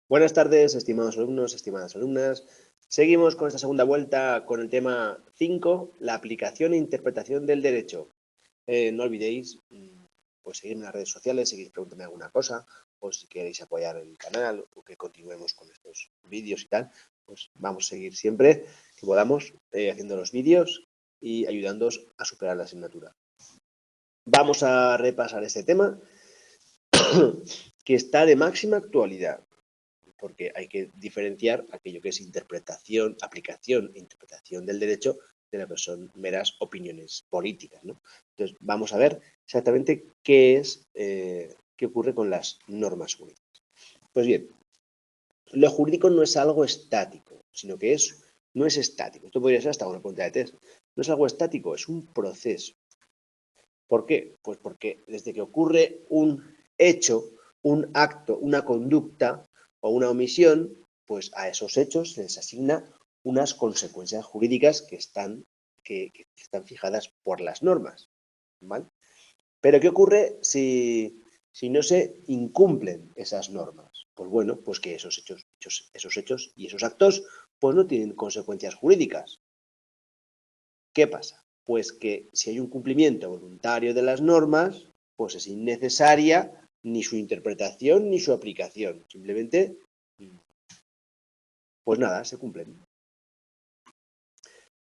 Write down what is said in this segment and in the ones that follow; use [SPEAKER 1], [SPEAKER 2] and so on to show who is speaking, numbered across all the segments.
[SPEAKER 1] Buenas tardes, estimados alumnos, estimadas alumnas. Seguimos con esta segunda vuelta con el tema 5, la aplicación e interpretación del derecho. No olvidéis pues seguirme en las redes sociales, si queréis preguntarme alguna cosa, o si queréis apoyar el canal, o que continuemos con estos vídeos y tal, pues vamos a seguir siempre que podamos haciendo los vídeos y ayudándoos a superar la asignatura. Vamos a repasar este tema que está de máxima actualidad, porque hay que diferenciar aquello que es interpretación, aplicación e interpretación del derecho de lo que son meras opiniones políticas, ¿no? Entonces, vamos a ver exactamente qué ocurre con las normas jurídicas. Pues bien, lo jurídico no es algo estático, sino que no es estático. Esto podría ser hasta una pregunta de test. No es algo estático, es un proceso. ¿Por qué? Pues porque desde que ocurre un hecho, un acto, una conducta o una omisión, pues a esos hechos se les asigna unas consecuencias jurídicas que están fijadas por las normas, ¿vale? Pero ¿qué ocurre si no se incumplen esas normas? Pues bueno, pues que esos hechos y esos actos pues no tienen consecuencias jurídicas. ¿Qué pasa? Pues que si hay un cumplimiento voluntario de las normas, pues es innecesaria ni su interpretación ni su aplicación. Simplemente, pues nada, se cumplen.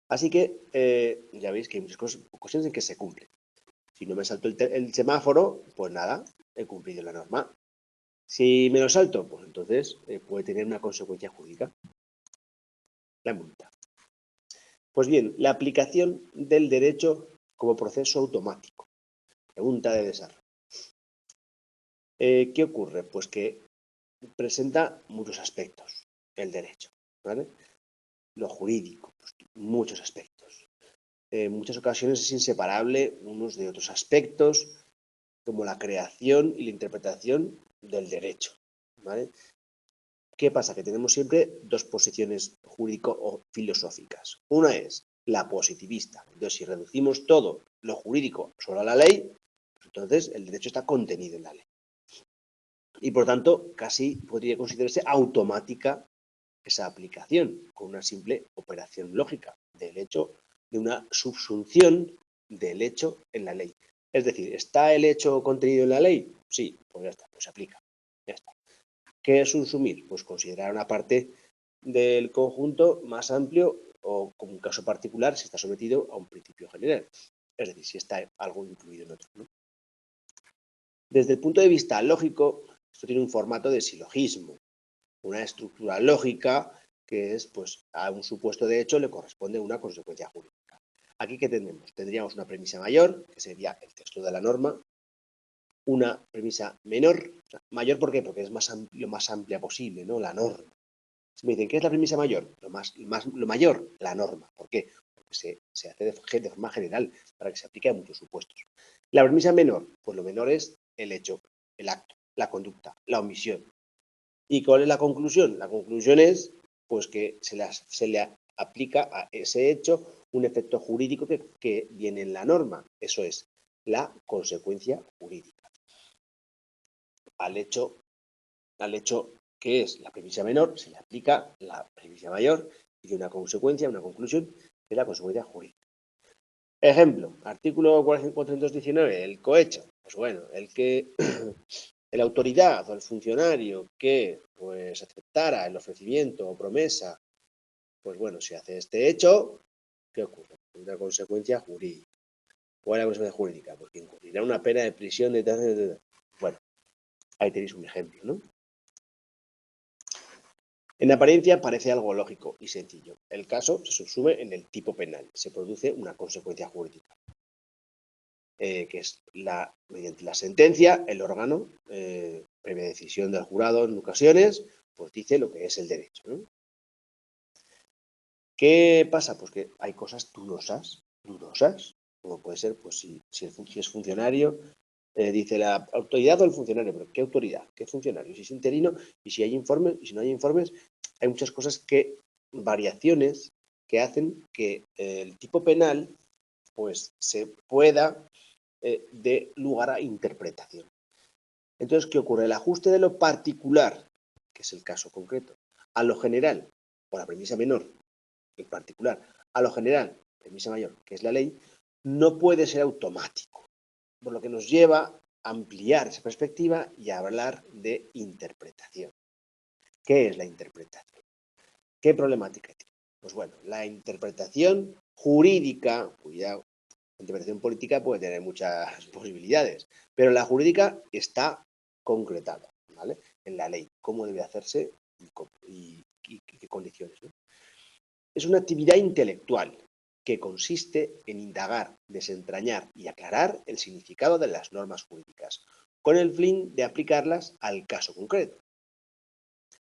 [SPEAKER 1] Así que ya veis que hay muchas ocasiones en que se cumplen. Si no me salto el semáforo, pues nada, he cumplido la norma. Si me lo salto, pues entonces puede tener una consecuencia jurídica, la multa. Pues bien, la aplicación del derecho como proceso automático. Pregunta de desarrollo. ¿Qué ocurre? Pues que presenta muchos aspectos el derecho, ¿vale? Lo jurídico, pues, muchos aspectos. En muchas ocasiones es inseparable unos de otros aspectos, como la creación y la interpretación del derecho, ¿vale? ¿Qué pasa? Que tenemos siempre dos posiciones jurídico o filosóficas. Una es la positivista. Entonces, si reducimos todo lo jurídico solo a la ley, pues entonces el derecho está contenido en la ley. Y por tanto, casi podría considerarse automática esa aplicación con una simple operación lógica del hecho de una subsunción del hecho en la ley. Es decir, ¿está el hecho contenido en la ley? Sí, pues ya está, pues se aplica. Ya está. ¿Qué es subsumir? Pues considerar una parte del conjunto más amplio o, como un caso particular, si está sometido a un principio general. Es decir, si está algo incluido en otro, ¿no? Desde el punto de vista lógico, esto tiene un formato de silogismo, una estructura lógica que es, pues, a un supuesto de hecho le corresponde una consecuencia jurídica. Aquí, ¿qué tenemos? Tendríamos una premisa mayor, que sería el texto de la norma, una premisa menor. Mayor, ¿por qué? Porque es lo más amplia posible, ¿no? La norma. Si me dicen, ¿qué es la premisa mayor? Lo mayor, la norma. ¿Por qué? Porque se hace de forma general, para que se aplique a muchos supuestos. La premisa menor, pues lo menor es el hecho, el acto, la conducta, la omisión. ¿Y cuál es la conclusión? La conclusión es, pues, que se le aplica a ese hecho un efecto jurídico que viene en la norma. Eso es la consecuencia jurídica. Al hecho que es la premisa menor, se le aplica la premisa mayor y una consecuencia, una conclusión de la consecuencia jurídica. Ejemplo, artículo 419, el cohecho. Pues bueno, la autoridad o el funcionario que pues aceptara el ofrecimiento o promesa, pues bueno, si hace este hecho, ¿qué ocurre? Una consecuencia jurídica. ¿Cuál es la consecuencia jurídica? Pues que incurrirá una pena de prisión de... Bueno, ahí tenéis un ejemplo, ¿no? En apariencia parece algo lógico y sencillo. El caso se subsume en el tipo penal. Se produce una consecuencia jurídica, que es mediante la sentencia, el órgano, previa decisión del jurado en ocasiones, pues dice lo que es el derecho, ¿no? ¿Qué pasa? Pues que hay cosas dudosas, como puede ser, pues si es funcionario, dice la autoridad o el funcionario, pero ¿qué autoridad? ¿Qué funcionario? Si es interino y si hay informes y si no hay informes, hay muchas cosas variaciones que hacen que el tipo penal pues se pueda dé lugar a interpretación. Entonces, ¿qué ocurre? El ajuste de lo particular, que que es el caso concreto, a lo general, o la premisa menor, en particular, a lo general, premisa mayor, que es la ley, no puede ser automático, por lo que nos lleva a ampliar esa perspectiva y a hablar de interpretación. ¿Qué es la interpretación? ¿Qué problemática tiene? Pues bueno, la interpretación jurídica, cuidado, la interpretación política puede tener muchas posibilidades, pero la jurídica está concretada, ¿vale? En la ley, cómo debe hacerse y qué condiciones, ¿no? Es una actividad intelectual que consiste en indagar, desentrañar y aclarar el significado de las normas jurídicas, con el fin de aplicarlas al caso concreto.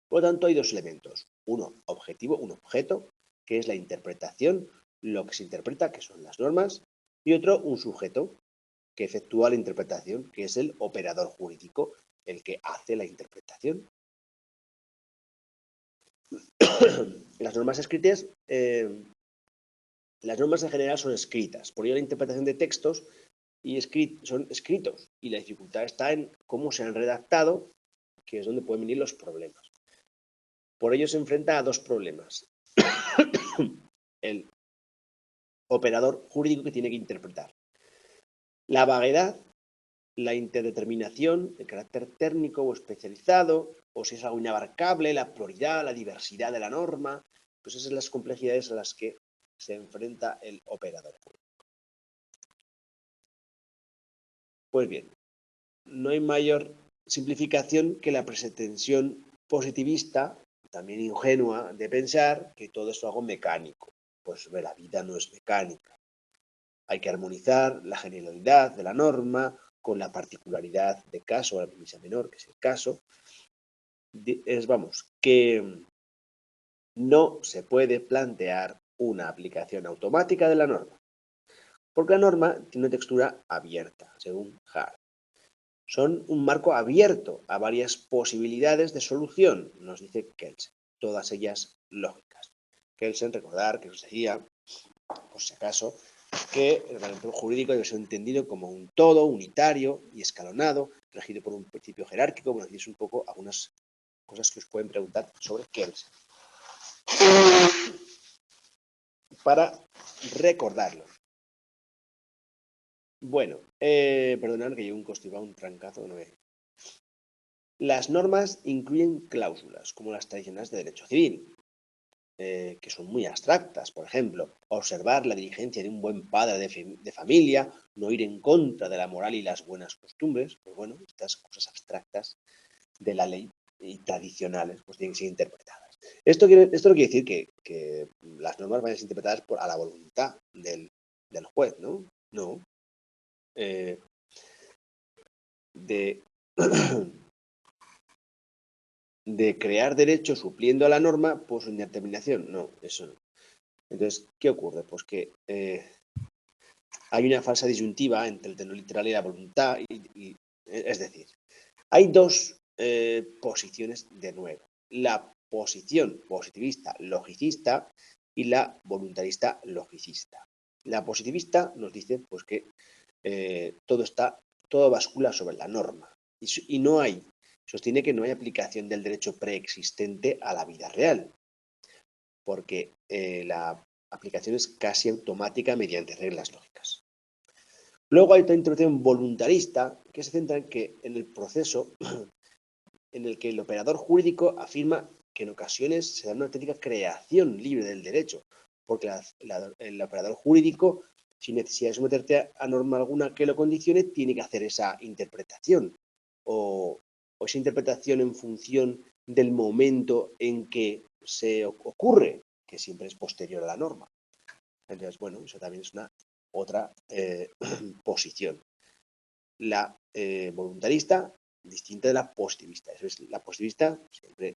[SPEAKER 1] Por lo tanto, hay dos elementos. Uno objetivo, un objeto, que es la interpretación, lo que se interpreta, que son las normas, y otro, un sujeto, que efectúa la interpretación, que es el operador jurídico, el que hace la interpretación. Las normas escritas, las normas en general son escritas, por ello la interpretación de textos son escritos, y la dificultad está en cómo se han redactado, que es donde pueden venir los problemas. Por ello se enfrenta a dos problemas. El operador jurídico que tiene que interpretar. La vaguedad, la interdeterminación, el carácter técnico o especializado, o si es algo inabarcable, la pluralidad, la diversidad de la norma, pues esas son las complejidades a las que se enfrenta el operador jurídico. Pues bien, no hay mayor simplificación que la pretensión positivista, también ingenua, de pensar que todo es algo mecánico. Pues la vida no es mecánica. Hay que armonizar la generalidad de la norma con la particularidad de caso, la premisa menor, que es el caso. Vamos, que no se puede plantear una aplicación automática de la norma, porque la norma tiene una textura abierta, según Hart. Son un marco abierto a varias posibilidades de solución, nos dice Kelsen, todas ellas lógicas. Kelsen, recordar que nos decía, por si acaso, que el ordenamiento jurídico debe ser entendido como un todo unitario y escalonado, regido por un principio jerárquico. Bueno, aquí es un poco algunas cosas que os pueden preguntar sobre Kelsen. Para recordarlo. Bueno, perdonad que llevo un constipado, un trancazo. No me... Las normas incluyen cláusulas, como las tradicionales de derecho civil, que son muy abstractas. Por ejemplo, observar la diligencia de un buen padre de familia, no ir en contra de la moral y las buenas costumbres. Pues bueno, estas cosas abstractas de la ley y tradicionales pues tienen que ser interpretadas. Esto no quiere decir que las normas vayan a ser interpretadas a la voluntad del juez, ¿no? No. De crear derechos supliendo a la norma por su indeterminación. No, eso no. Entonces, ¿qué ocurre? Pues que hay una falsa disyuntiva entre el tenor literal y la voluntad. Es decir, hay dos posiciones de nuevo. La posición positivista logicista y la voluntarista logicista. La positivista nos dice pues que todo bascula sobre la norma y no hay, sostiene que no hay aplicación del derecho preexistente a la vida real, porque la aplicación es casi automática mediante reglas lógicas. Luego hay otra interpretación voluntarista que se centra en el proceso en el que el operador jurídico afirma que en ocasiones se da una auténtica creación libre del derecho, porque el operador jurídico, sin necesidad de someterte a norma alguna que lo condicione, tiene que hacer esa interpretación o esa interpretación en función del momento en que se ocurre, que siempre es posterior a la norma. Entonces, bueno, eso también es una otra posición. La voluntarista, distinta de la positivista. Eso es la positivista, siempre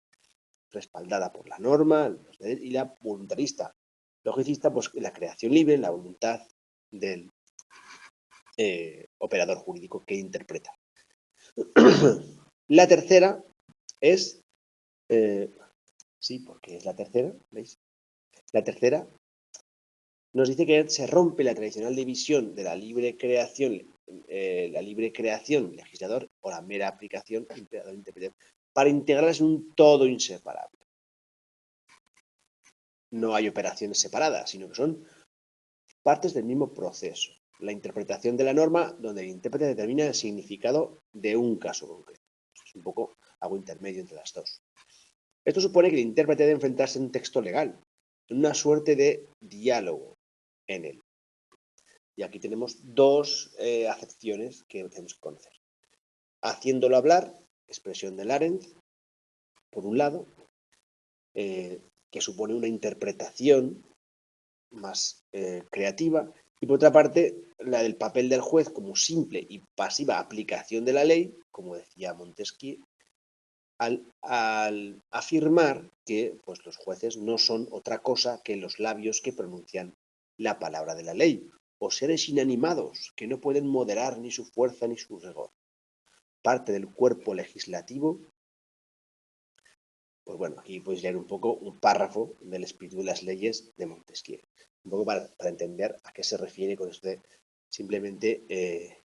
[SPEAKER 1] respaldada por la norma, y la voluntarista. Logicista, pues la creación libre, la voluntad del operador jurídico que interpreta. La tercera es, sí, porque es la tercera, ¿veis? La tercera nos dice que se rompe la tradicional división de la libre creación legislador o la mera aplicación imperador-interpretación. para integrarlas en un todo inseparable. No hay operaciones separadas, sino que son partes del mismo proceso. La interpretación de la norma, donde el intérprete determina el significado de un caso concreto. Es un poco algo intermedio entre las dos. Esto supone que el intérprete debe enfrentarse a un texto legal, en una suerte de diálogo en él. Y aquí tenemos dos acepciones que tenemos que conocer. Haciéndolo hablar, expresión de Larenz, por un lado, que supone una interpretación más creativa, y por otra parte, la del papel del juez como simple y pasiva aplicación de la ley, como decía Montesquieu, al afirmar que pues, los jueces no son otra cosa que los labios que pronuncian la palabra de la ley, o seres inanimados que no pueden moderar ni su fuerza ni su rigor. Parte del cuerpo legislativo. Pues bueno, aquí podéis leer un poco un párrafo del espíritu de las leyes de Montesquieu, un poco para entender a qué se refiere con esto de simplemente,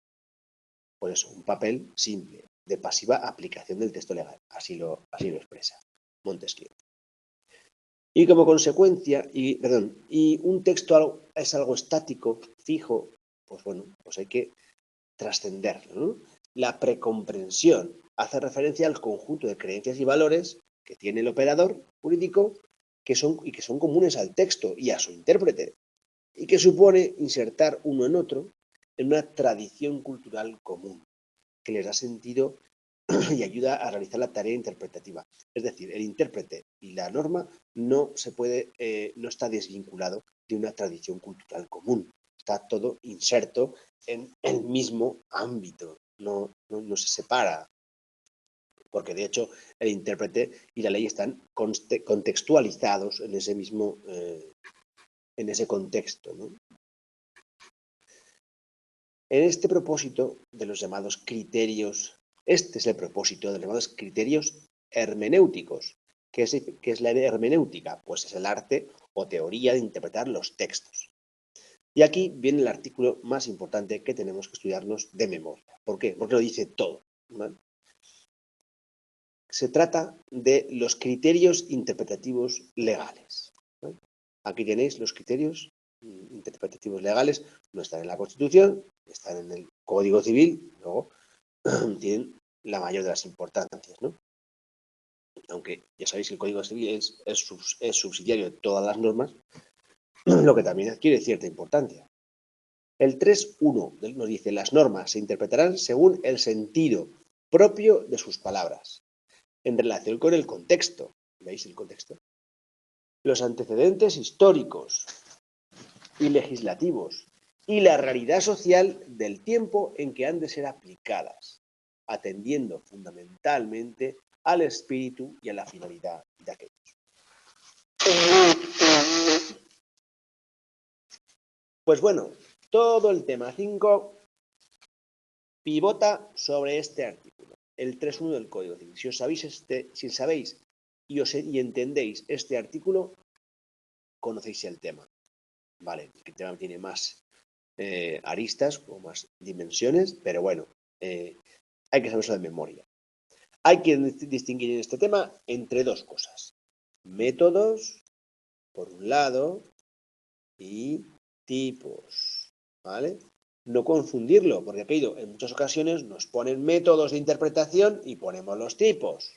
[SPEAKER 1] por eso, un papel simple, de pasiva aplicación del texto legal. Así lo expresa Montesquieu. Y como consecuencia, y un texto es algo estático, fijo, pues bueno, pues hay que trascenderlo, ¿no? La precomprensión hace referencia al conjunto de creencias y valores que tiene el operador jurídico que son comunes al texto y a su intérprete, y que supone insertar uno en otro en una tradición cultural común, que les da sentido y ayuda a realizar la tarea interpretativa. Es decir, el intérprete y la norma no está desvinculado de una tradición cultural común. Está todo inserto en el mismo ámbito, no se separa, porque de hecho el intérprete y la ley están contextualizados en ese mismo, en ese contexto, ¿no? En este propósito de los llamados criterios, este es el propósito de los llamados criterios hermenéuticos. ¿Qué es la hermenéutica? Pues es el arte o teoría de interpretar los textos. Y aquí viene el artículo más importante que tenemos que estudiarnos de memoria. ¿Por qué? Porque lo dice todo, ¿vale? Se trata de los criterios interpretativos legales, ¿vale? Aquí tenéis los criterios interpretativos legales, no están en la Constitución, están en el Código Civil, luego tienen la mayor de las importancias, ¿no? Aunque ya sabéis que el Código Civil es subsidiario de todas las normas, lo que también adquiere cierta importancia. El 3.1 nos dice: las normas se interpretarán según el sentido propio de sus palabras, en relación con el contexto. ¿Veis el contexto? Los antecedentes históricos y legislativos y la realidad social del tiempo en que han de ser aplicadas, atendiendo fundamentalmente al espíritu y a la finalidad de aquellos. Pues bueno, todo el tema 5 pivota sobre este artículo, el 3.1 del Código Civil. Si sabéis y entendéis este artículo, conocéis el tema. Vale, el tema tiene más aristas o más dimensiones, pero bueno, hay que saberlo de memoria. Hay que distinguir en este tema entre dos cosas: métodos, por un lado, y tipos, ¿vale? No confundirlo, porque aquí en muchas ocasiones nos ponen métodos de interpretación y ponemos los tipos.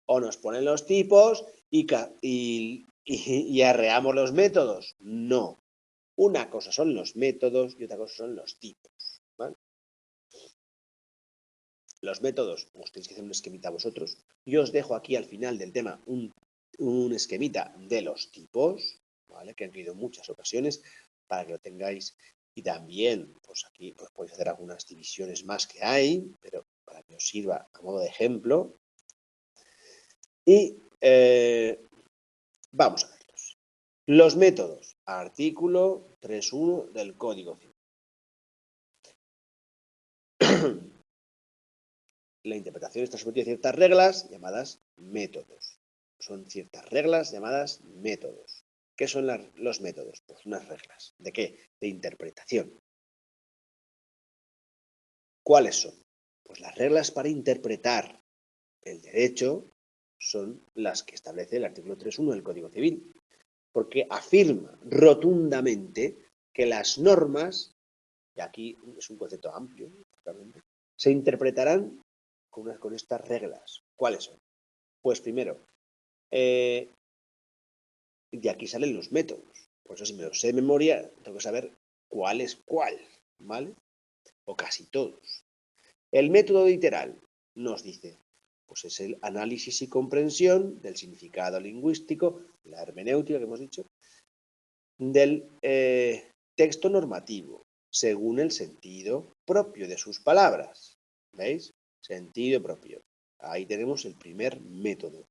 [SPEAKER 1] O nos ponen los tipos y arreamos los métodos. No. Una cosa son los métodos y otra cosa son los tipos, ¿vale? Los métodos, os tenéis que hacer un esquemita vosotros. Yo os dejo aquí al final del tema un esquemita de los tipos, ¿vale? Que han habido muchas ocasiones para que lo tengáis. Y también, pues aquí pues podéis hacer algunas divisiones más que hay, pero para que os sirva a modo de ejemplo. Y vamos a verlos. Los métodos, artículo 3.1 del Código Civil. La interpretación está sometida a ciertas reglas llamadas métodos. Son ciertas reglas llamadas métodos. ¿Qué son los métodos? Pues unas reglas. ¿De qué? De interpretación. ¿Cuáles son? Pues las reglas para interpretar el derecho son las que establece el artículo 3.1 del Código Civil, porque afirma rotundamente que las normas, y aquí es un concepto amplio, claramente, se interpretarán con estas reglas. ¿Cuáles son? Pues primero, de aquí salen los métodos. Por eso si me los sé de memoria, tengo que saber cuál es cuál, ¿vale? O casi todos. El método literal nos dice, pues es el análisis y comprensión del significado lingüístico, la hermenéutica que hemos dicho, del texto normativo, según el sentido propio de sus palabras. ¿Veis? Sentido propio. Ahí tenemos el primer método.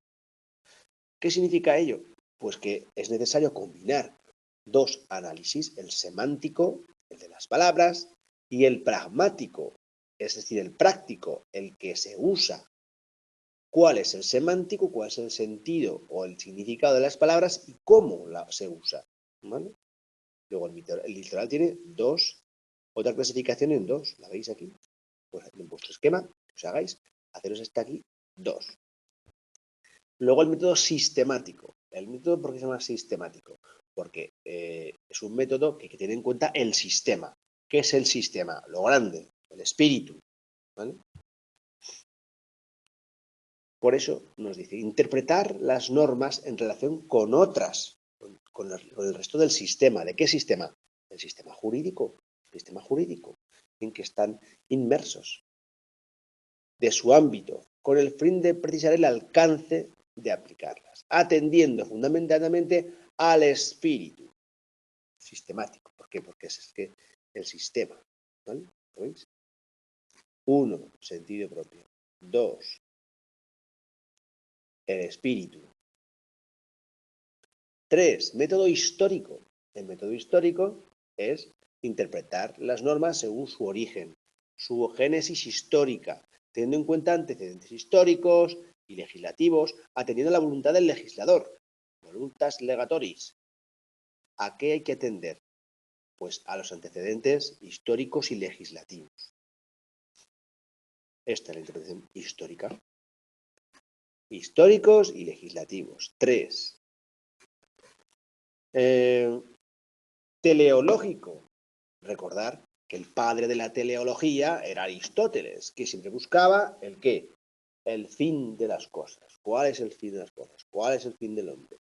[SPEAKER 1] ¿Qué significa ello? Pues que es necesario combinar dos análisis, el semántico, el de las palabras, y el pragmático, es decir, el práctico, el que se usa. ¿Cuál es el semántico? ¿Cuál es el sentido o el significado de las palabras y cómo se usa? ¿Vale? Luego el literal tiene otra clasificación en dos, ¿la veis aquí? Pues en vuestro esquema, que os hagáis, haceros esta aquí, dos. Luego el método sistemático. ¿El método por qué se llama sistemático? Porque es un método que tiene en cuenta el sistema. ¿Qué es el sistema? Lo grande, el espíritu. ¿Vale? Por eso nos dice interpretar las normas en relación con otras, con el resto del sistema. ¿De qué sistema? El sistema jurídico. Sistema jurídico en que están inmersos, de su ámbito, con el fin de precisar el alcance de aplicarlas, atendiendo fundamentalmente al espíritu sistemático. ¿Por qué? Porque es que el sistema, ¿vale? ¿Lo veis? 1, sentido propio. 2, el espíritu. 3, método histórico. El método histórico es interpretar las normas según su origen, su génesis histórica, teniendo en cuenta antecedentes históricos y legislativos, atendiendo a la voluntad del legislador, voluntas legatoris. ¿A qué hay que atender? Pues a los antecedentes históricos y legislativos. Esta es la interpretación histórica. Históricos y legislativos. 3. Teleológico. Recordar que el padre de la teleología era Aristóteles, que siempre buscaba el qué, el fin de las cosas. ¿Cuál es el fin de las cosas? ¿Cuál es el fin del hombre?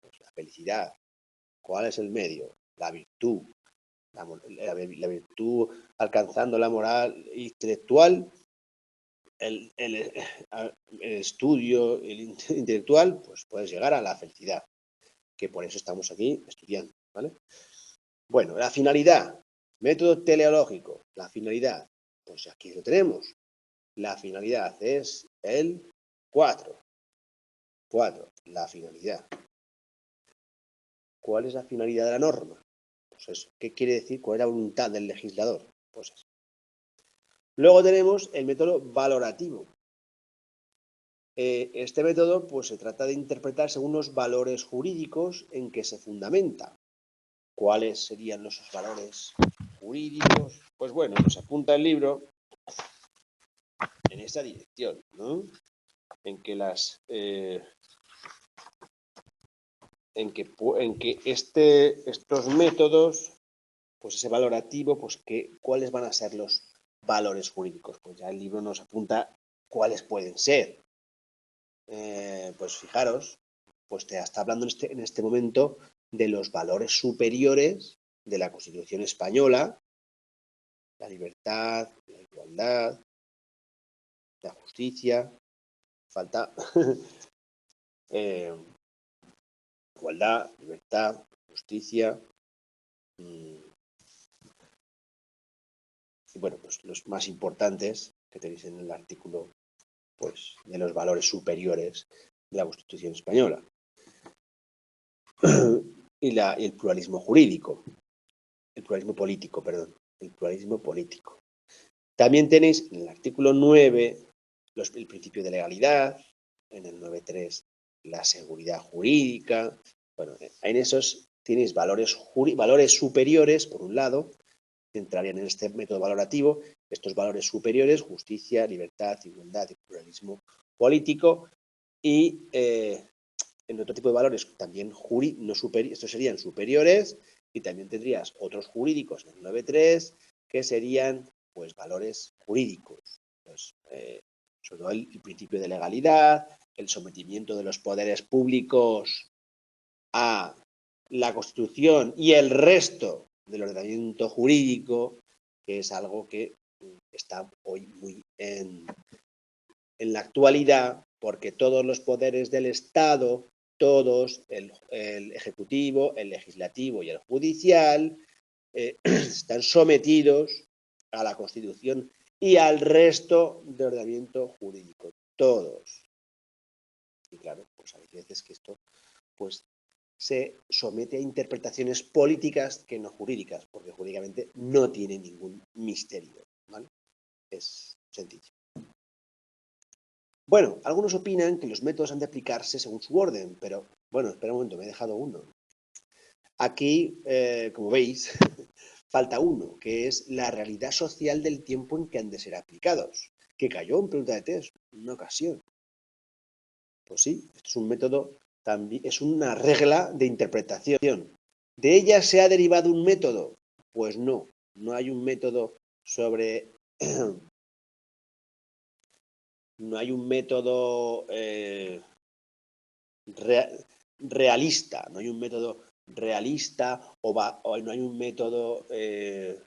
[SPEAKER 1] Pues la felicidad. ¿Cuál es el medio? La virtud. La virtud alcanzando la moral intelectual, el estudio intelectual, pues puedes llegar a la felicidad, que por eso estamos aquí estudiando, ¿vale? Bueno, la finalidad, método teleológico, la finalidad, pues aquí lo tenemos. La finalidad es el 4. 4, la finalidad. ¿Cuál es la finalidad de la norma? Pues eso. ¿Qué quiere decir? ¿Cuál es la voluntad del legislador? Pues eso. Luego tenemos el método valorativo. Este método pues, se trata de interpretar según los valores jurídicos en que se fundamenta. ¿Cuáles serían los valores jurídicos? Pues bueno, nos apunta el libro en esa dirección, ¿no? En que estos métodos, pues ese valorativo, pues ¿cuáles van a ser los valores jurídicos? Pues ya el libro nos apunta cuáles pueden ser. Pues fijaros, pues te está hablando en este momento de los valores superiores de la Constitución española, la libertad, la igualdad, la justicia, falta igualdad, libertad, justicia, y bueno, pues los más importantes que tenéis en el artículo, pues de los valores superiores de la Constitución española. Y el pluralismo jurídico, el pluralismo político, perdón, el pluralismo político. También tenéis en el artículo 9 el principio de legalidad, en el 9.3 la seguridad jurídica. Bueno, en esos tenéis valores superiores, por un lado, que entrarían en este método valorativo, estos valores superiores, justicia, libertad, igualdad y pluralismo político y en otro tipo de valores también estos serían superiores, y también tendrías otros jurídicos en el 9.3 que serían pues valores jurídicos, pues, sobre todo el principio de legalidad, el sometimiento de los poderes públicos a la Constitución y el resto del ordenamiento jurídico, que es algo que está hoy muy en la actualidad, porque todos los poderes del Estado, todos, el Ejecutivo, el Legislativo y el Judicial, están sometidos a la Constitución y al resto de ordenamiento jurídico, todos. Y claro, pues hay veces que esto pues se somete a interpretaciones políticas que no jurídicas, porque jurídicamente no tiene ningún misterio, ¿vale? Es sencillo. Bueno, algunos opinan que los métodos han de aplicarse según su orden, pero bueno, espera un momento, me he dejado uno. Aquí, como veis, falta uno, que es la realidad social del tiempo en que han de ser aplicados, que cayó en pregunta de test en una ocasión. Pues sí, esto es un método, también es una regla de interpretación. ¿De ella se ha derivado un método? Pues no, no hay un método sobre... no hay un método realista, no hay un método realista o no hay un método de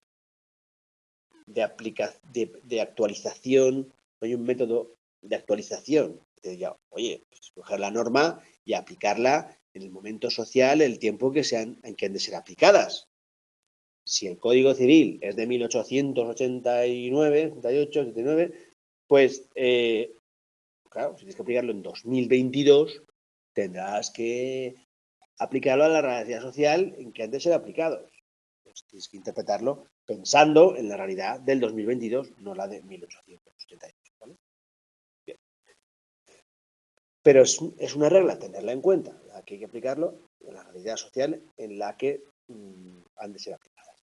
[SPEAKER 1] actualización, no hay un método de actualización. Te diría, oye, pues coger la norma y aplicarla en el momento social, el tiempo en que han de ser aplicadas. Si el Código Civil es de 1889, 88, 89, pues claro, si tienes que aplicarlo en 2022, tendrás que aplicarlo a la realidad social en que han de ser aplicados. Pues tienes que interpretarlo pensando en la realidad del 2022, no la de 1888. ¿Vale? Bien. Pero es una regla tenerla en cuenta, la que hay que aplicarlo en la realidad social en la que han de ser aplicadas.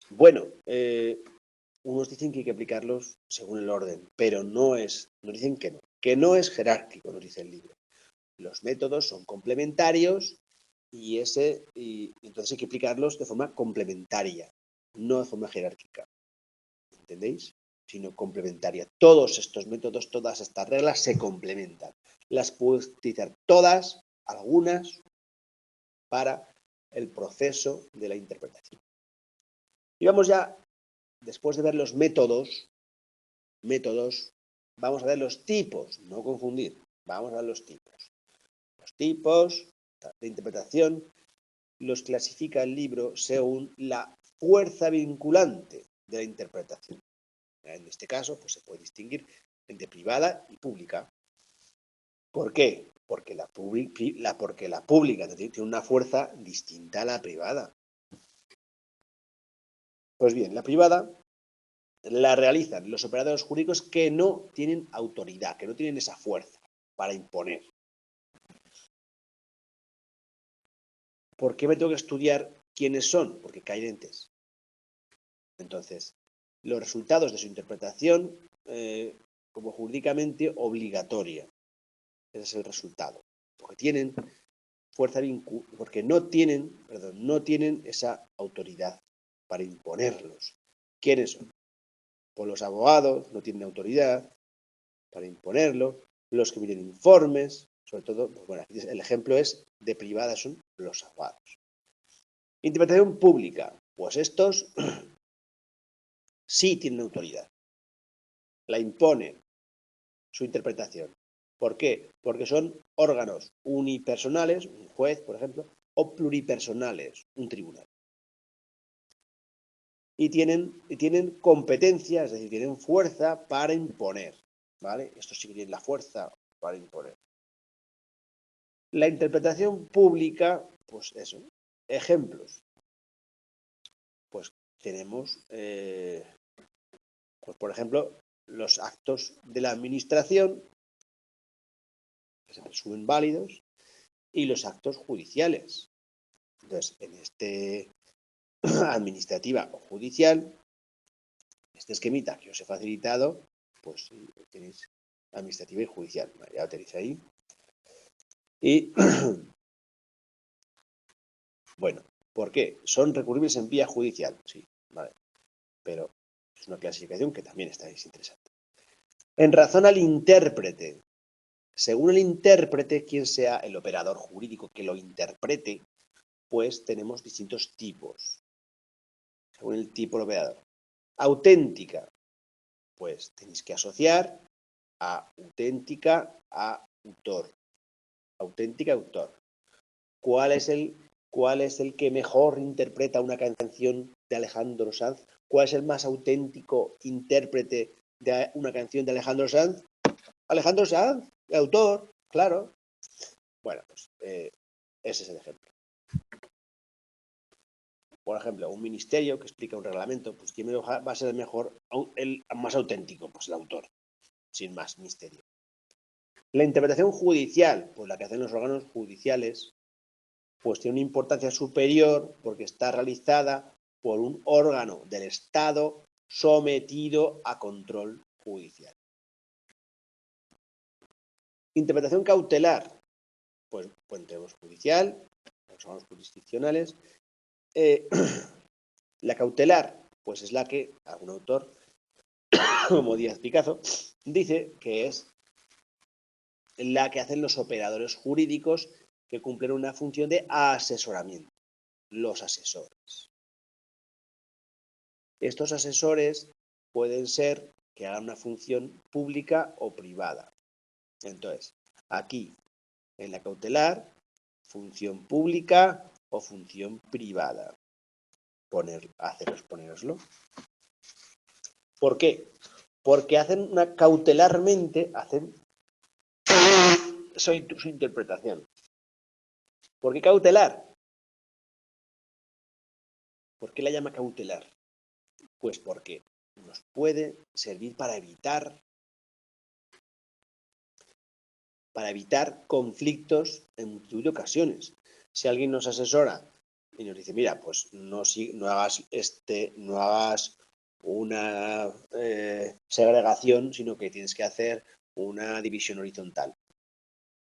[SPEAKER 1] Bueno, unos dicen que hay que aplicarlos según el orden, pero nos dicen que no es jerárquico, nos dice el libro. Los métodos son complementarios y entonces hay que aplicarlos de forma complementaria, no de forma jerárquica. ¿Entendéis? Sino complementaria. Todos estos métodos, todas estas reglas se complementan. Las puedes utilizar todas, algunas, para el proceso de la interpretación. Y vamos ya, después de ver los métodos, vamos a ver los tipos, no confundir, vamos a ver los tipos. Los tipos de interpretación los clasifica el libro según la fuerza vinculante de la interpretación. En este caso, pues se puede distinguir entre privada y pública. ¿Por qué? Porque la pública tiene una fuerza distinta a la privada. Pues bien, la privada la realizan los operadores jurídicos que no tienen autoridad, que no tienen esa fuerza para imponer. ¿Por qué me tengo que estudiar quiénes son? Porque caen entes. Entonces, los resultados de su interpretación como jurídicamente obligatoria. Ese es el resultado. Porque tienen fuerza porque no tienen esa autoridad para imponerlos. ¿Quiénes son? Pues los abogados no tienen autoridad para imponerlo, los que emiten informes, sobre todo, pues bueno, el ejemplo es de privada, son los abogados. Interpretación pública, pues estos sí tienen autoridad, la imponen su interpretación. ¿Por qué? Porque son órganos unipersonales, un juez, por ejemplo, o pluripersonales, un tribunal. Y tienen competencia, es decir, tienen fuerza para imponer, ¿vale? Estos sí que tienen la fuerza para imponer. La interpretación pública, pues eso, ejemplos. Pues tenemos, pues por ejemplo, los actos de la administración, que se presumen válidos, y los actos judiciales. Entonces, en este administrativa o judicial, este esquemita que os he facilitado, pues tenéis administrativa y judicial. Vale, ya lo tenéis ahí. Y, bueno, ¿por qué? Son recurribles en vía judicial, sí, vale. Pero es una clasificación que también está interesante. En razón al intérprete. Según el intérprete, quien sea el operador jurídico que lo interprete, pues tenemos distintos tipos. Según el tipo del operador. Auténtica. Pues tenéis que asociar a auténtica a autor. Auténtica autor. ¿Cuál es el que mejor interpreta una canción de Alejandro Sanz? ¿Cuál es el más auténtico intérprete de una canción de Alejandro Sanz? Alejandro Sanz, el autor, claro. Bueno, pues ese es el ejemplo. Por ejemplo, un ministerio que explica un reglamento, pues ¿quién va a ser el mejor, el más auténtico? Pues el autor, sin más misterio. La interpretación judicial, pues la que hacen los órganos judiciales, pues tiene una importancia superior porque está realizada por un órgano del Estado sometido a control judicial. Interpretación cautelar, pues tenemos judicial, los órganos jurisdiccionales. La cautelar, pues es la que algún autor, como Díaz Picazo, dice que es la que hacen los operadores jurídicos que cumplen una función de asesoramiento, los asesores. Estos asesores pueden ser que hagan una función pública o privada. Entonces, aquí, en la cautelar, función pública o función privada. Poneroslo. ¿Por qué? Porque hacen cautelarmente, hacen su interpretación. ¿Por qué cautelar? ¿Por qué la llama cautelar? Pues porque nos puede servir para evitar conflictos en multitud de ocasiones. Si alguien nos asesora y nos dice, mira, pues no hagas una segregación, sino que tienes que hacer una división horizontal.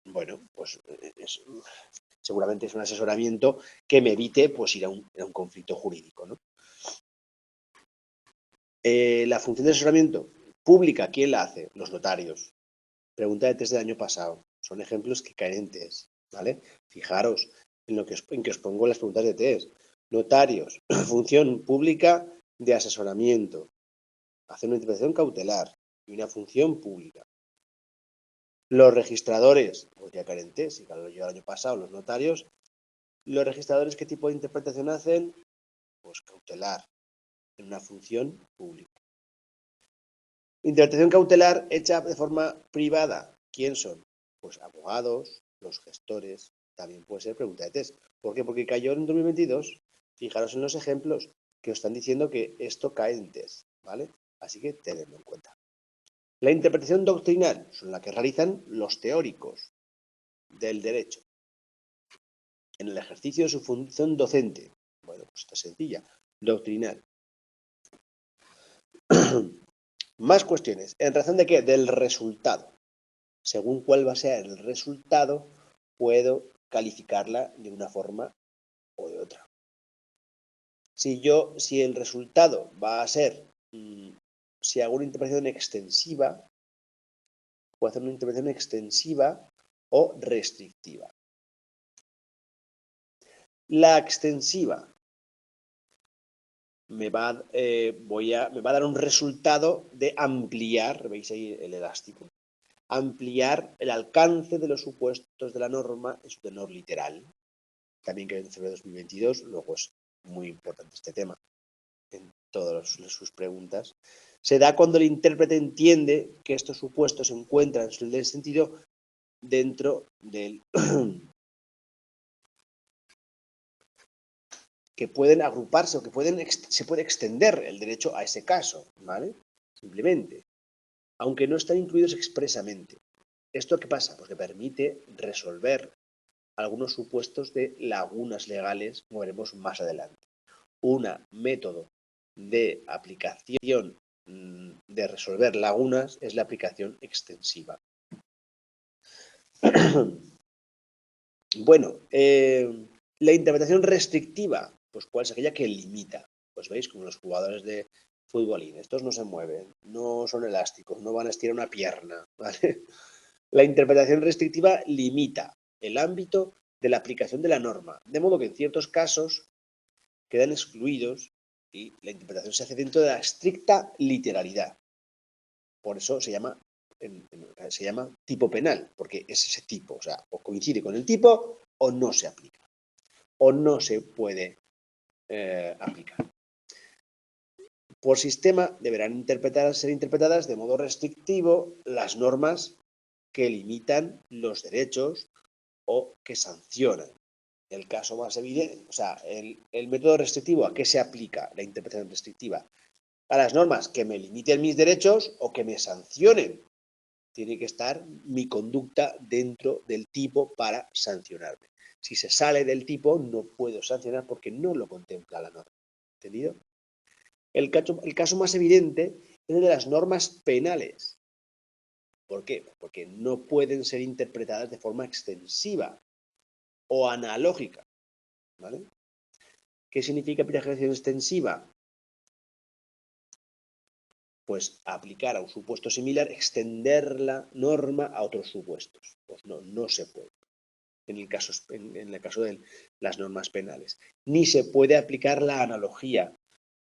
[SPEAKER 1] Bueno, pues seguramente es un asesoramiento que me evite pues ir a un conflicto jurídico, ¿no? La función de asesoramiento pública, ¿quién la hace? Los notarios. Pregunta de test del año pasado. Son ejemplos que caen en test, ¿vale? Fijaros en que os pongo las preguntas de test. Notarios, función pública de asesoramiento. Hacen una interpretación cautelar y una función pública. Los registradores, podría caer en test, si lo llevo el año pasado, los notarios. Los registradores, ¿qué tipo de interpretación hacen? Pues cautelar, en una función pública. Interpretación cautelar hecha de forma privada. ¿Quién son? Pues abogados, los gestores. También puede ser pregunta de test. ¿Por qué? Porque cayó en 2022. Fijaros en los ejemplos que os están diciendo que esto cae en test, ¿vale? Así que tenedlo en cuenta. La interpretación doctrinal son la que realizan los teóricos del derecho en el ejercicio de su función docente. Bueno, pues está sencilla. Doctrinal. Más cuestiones. ¿En razón de qué? Del resultado. Según cuál va a ser el resultado, puedo calificarla de una forma o de otra. Si el resultado va a ser, si hago una interpretación extensiva, puedo hacer una interpretación extensiva o restrictiva. La extensiva me va a dar un resultado de ampliar, veis ahí el elástico, ampliar el alcance de los supuestos de la norma en su tenor literal. También que en febrero de 2022, luego es muy importante este tema en todas sus preguntas. Se da cuando el intérprete entiende que estos supuestos se encuentran en su sentido dentro del que pueden agruparse o que se puede extender el derecho a ese caso, ¿vale? Simplemente, aunque no están incluidos expresamente. ¿Esto qué pasa? Pues que permite resolver algunos supuestos de lagunas legales, como veremos más adelante. Un método de aplicación de resolver lagunas es la aplicación extensiva. Bueno, la interpretación restrictiva, pues ¿cuál es aquella que limita? Pues veis, como los jugadores de futbolín, estos no se mueven, no son elásticos, no van a estirar una pierna, ¿vale? La interpretación restrictiva limita el ámbito de la aplicación de la norma, de modo que en ciertos casos quedan excluidos y la interpretación se hace dentro de la estricta literalidad. Por eso se llama tipo penal, porque es ese tipo, o sea, o coincide con el tipo o no se aplica, o no se puede aplicar. Por sistema deberán ser interpretadas de modo restrictivo las normas que limitan los derechos o que sancionan. El caso más evidente, o sea, el método restrictivo, ¿a qué se aplica la interpretación restrictiva? A las normas que me limiten mis derechos o que me sancionen. Tiene que estar mi conducta dentro del tipo para sancionarme. Si se sale del tipo, no puedo sancionar porque no lo contempla la norma. ¿Entendido? El caso más evidente es el de las normas penales. ¿Por qué? Porque no pueden ser interpretadas de forma extensiva o analógica. ¿Vale? ¿Qué significa aplicación extensiva? Pues aplicar a un supuesto similar, extender la norma a otros supuestos. Pues no se puede. En el caso de las normas penales. Ni se puede aplicar la analogía.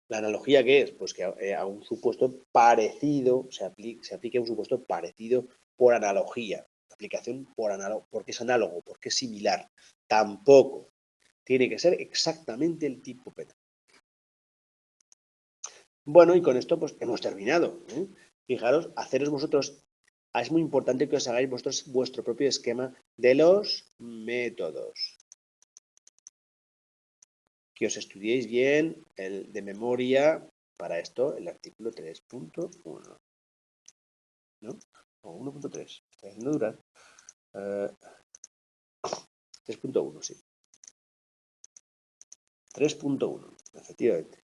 [SPEAKER 1] ¿La analogía qué es? Pues que a un supuesto parecido se aplique a un supuesto parecido por analogía. Aplicación por análogo, porque es análogo, porque es similar. Tampoco. Tiene que ser exactamente el tipo penal. Bueno, y con esto pues hemos terminado. Fijaros, haceros vosotros, es muy importante que os hagáis vosotros vuestro propio esquema de los métodos. Que os estudiéis bien el de memoria, para esto el artículo 3.1. ¿No? O 1.3. Estoy haciendo durar. 3.1, sí. 3.1, efectivamente.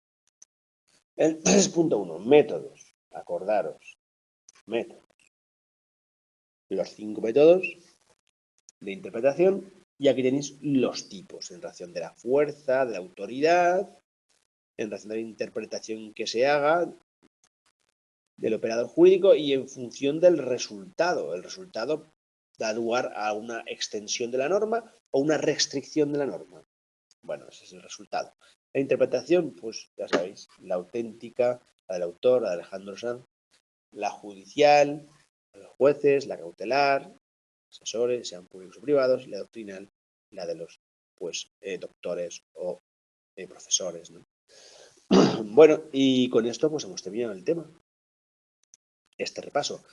[SPEAKER 1] El 3.1, métodos. Acordaros. Métodos. Los 5 métodos de interpretación. Y aquí tenéis los tipos en relación de la fuerza, de la autoridad, en relación de la interpretación que se haga, del operador jurídico y en función del resultado. El resultado da lugar a una extensión de la norma o una restricción de la norma. Bueno, ese es el resultado. La interpretación, pues ya sabéis, la auténtica, la del autor, la de Alejandro Sanz, la judicial, la de los jueces, la cautelar, asesores, sean públicos o privados, y la doctrinal, la de los doctores o profesores, ¿no? Bueno, y con esto pues hemos terminado el tema, este repaso.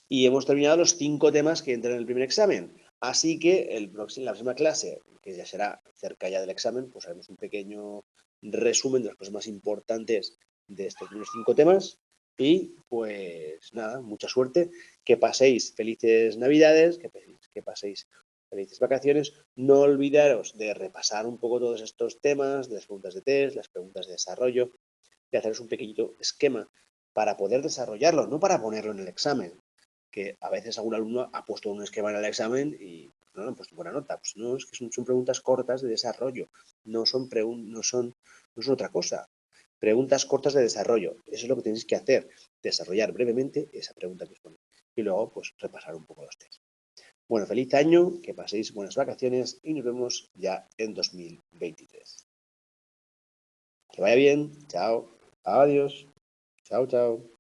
[SPEAKER 1] Y hemos terminado los 5 temas que entran en el primer examen. Así que la próxima clase, que ya será cerca ya del examen, pues haremos un pequeño resumen de las cosas más importantes de estos primeros 5 temas. Y pues nada, mucha suerte, que paséis felices Navidades, que paséis felices vacaciones. No olvidaros de repasar un poco todos estos temas, de las preguntas de test, las preguntas de desarrollo, de haceros un pequeñito esquema para poder desarrollarlo, no para ponerlo en el examen, que a veces algún alumno ha puesto un esquema en el examen y no le han puesto buena nota. Pues no, es que son preguntas cortas de desarrollo, no son otra cosa. Preguntas cortas de desarrollo. Eso es lo que tenéis que hacer, desarrollar brevemente esa pregunta que os pone. Y luego, pues, repasar un poco los test. Bueno, feliz año, que paséis buenas vacaciones y nos vemos ya en 2023. Que vaya bien, chao, adiós, chao, chao.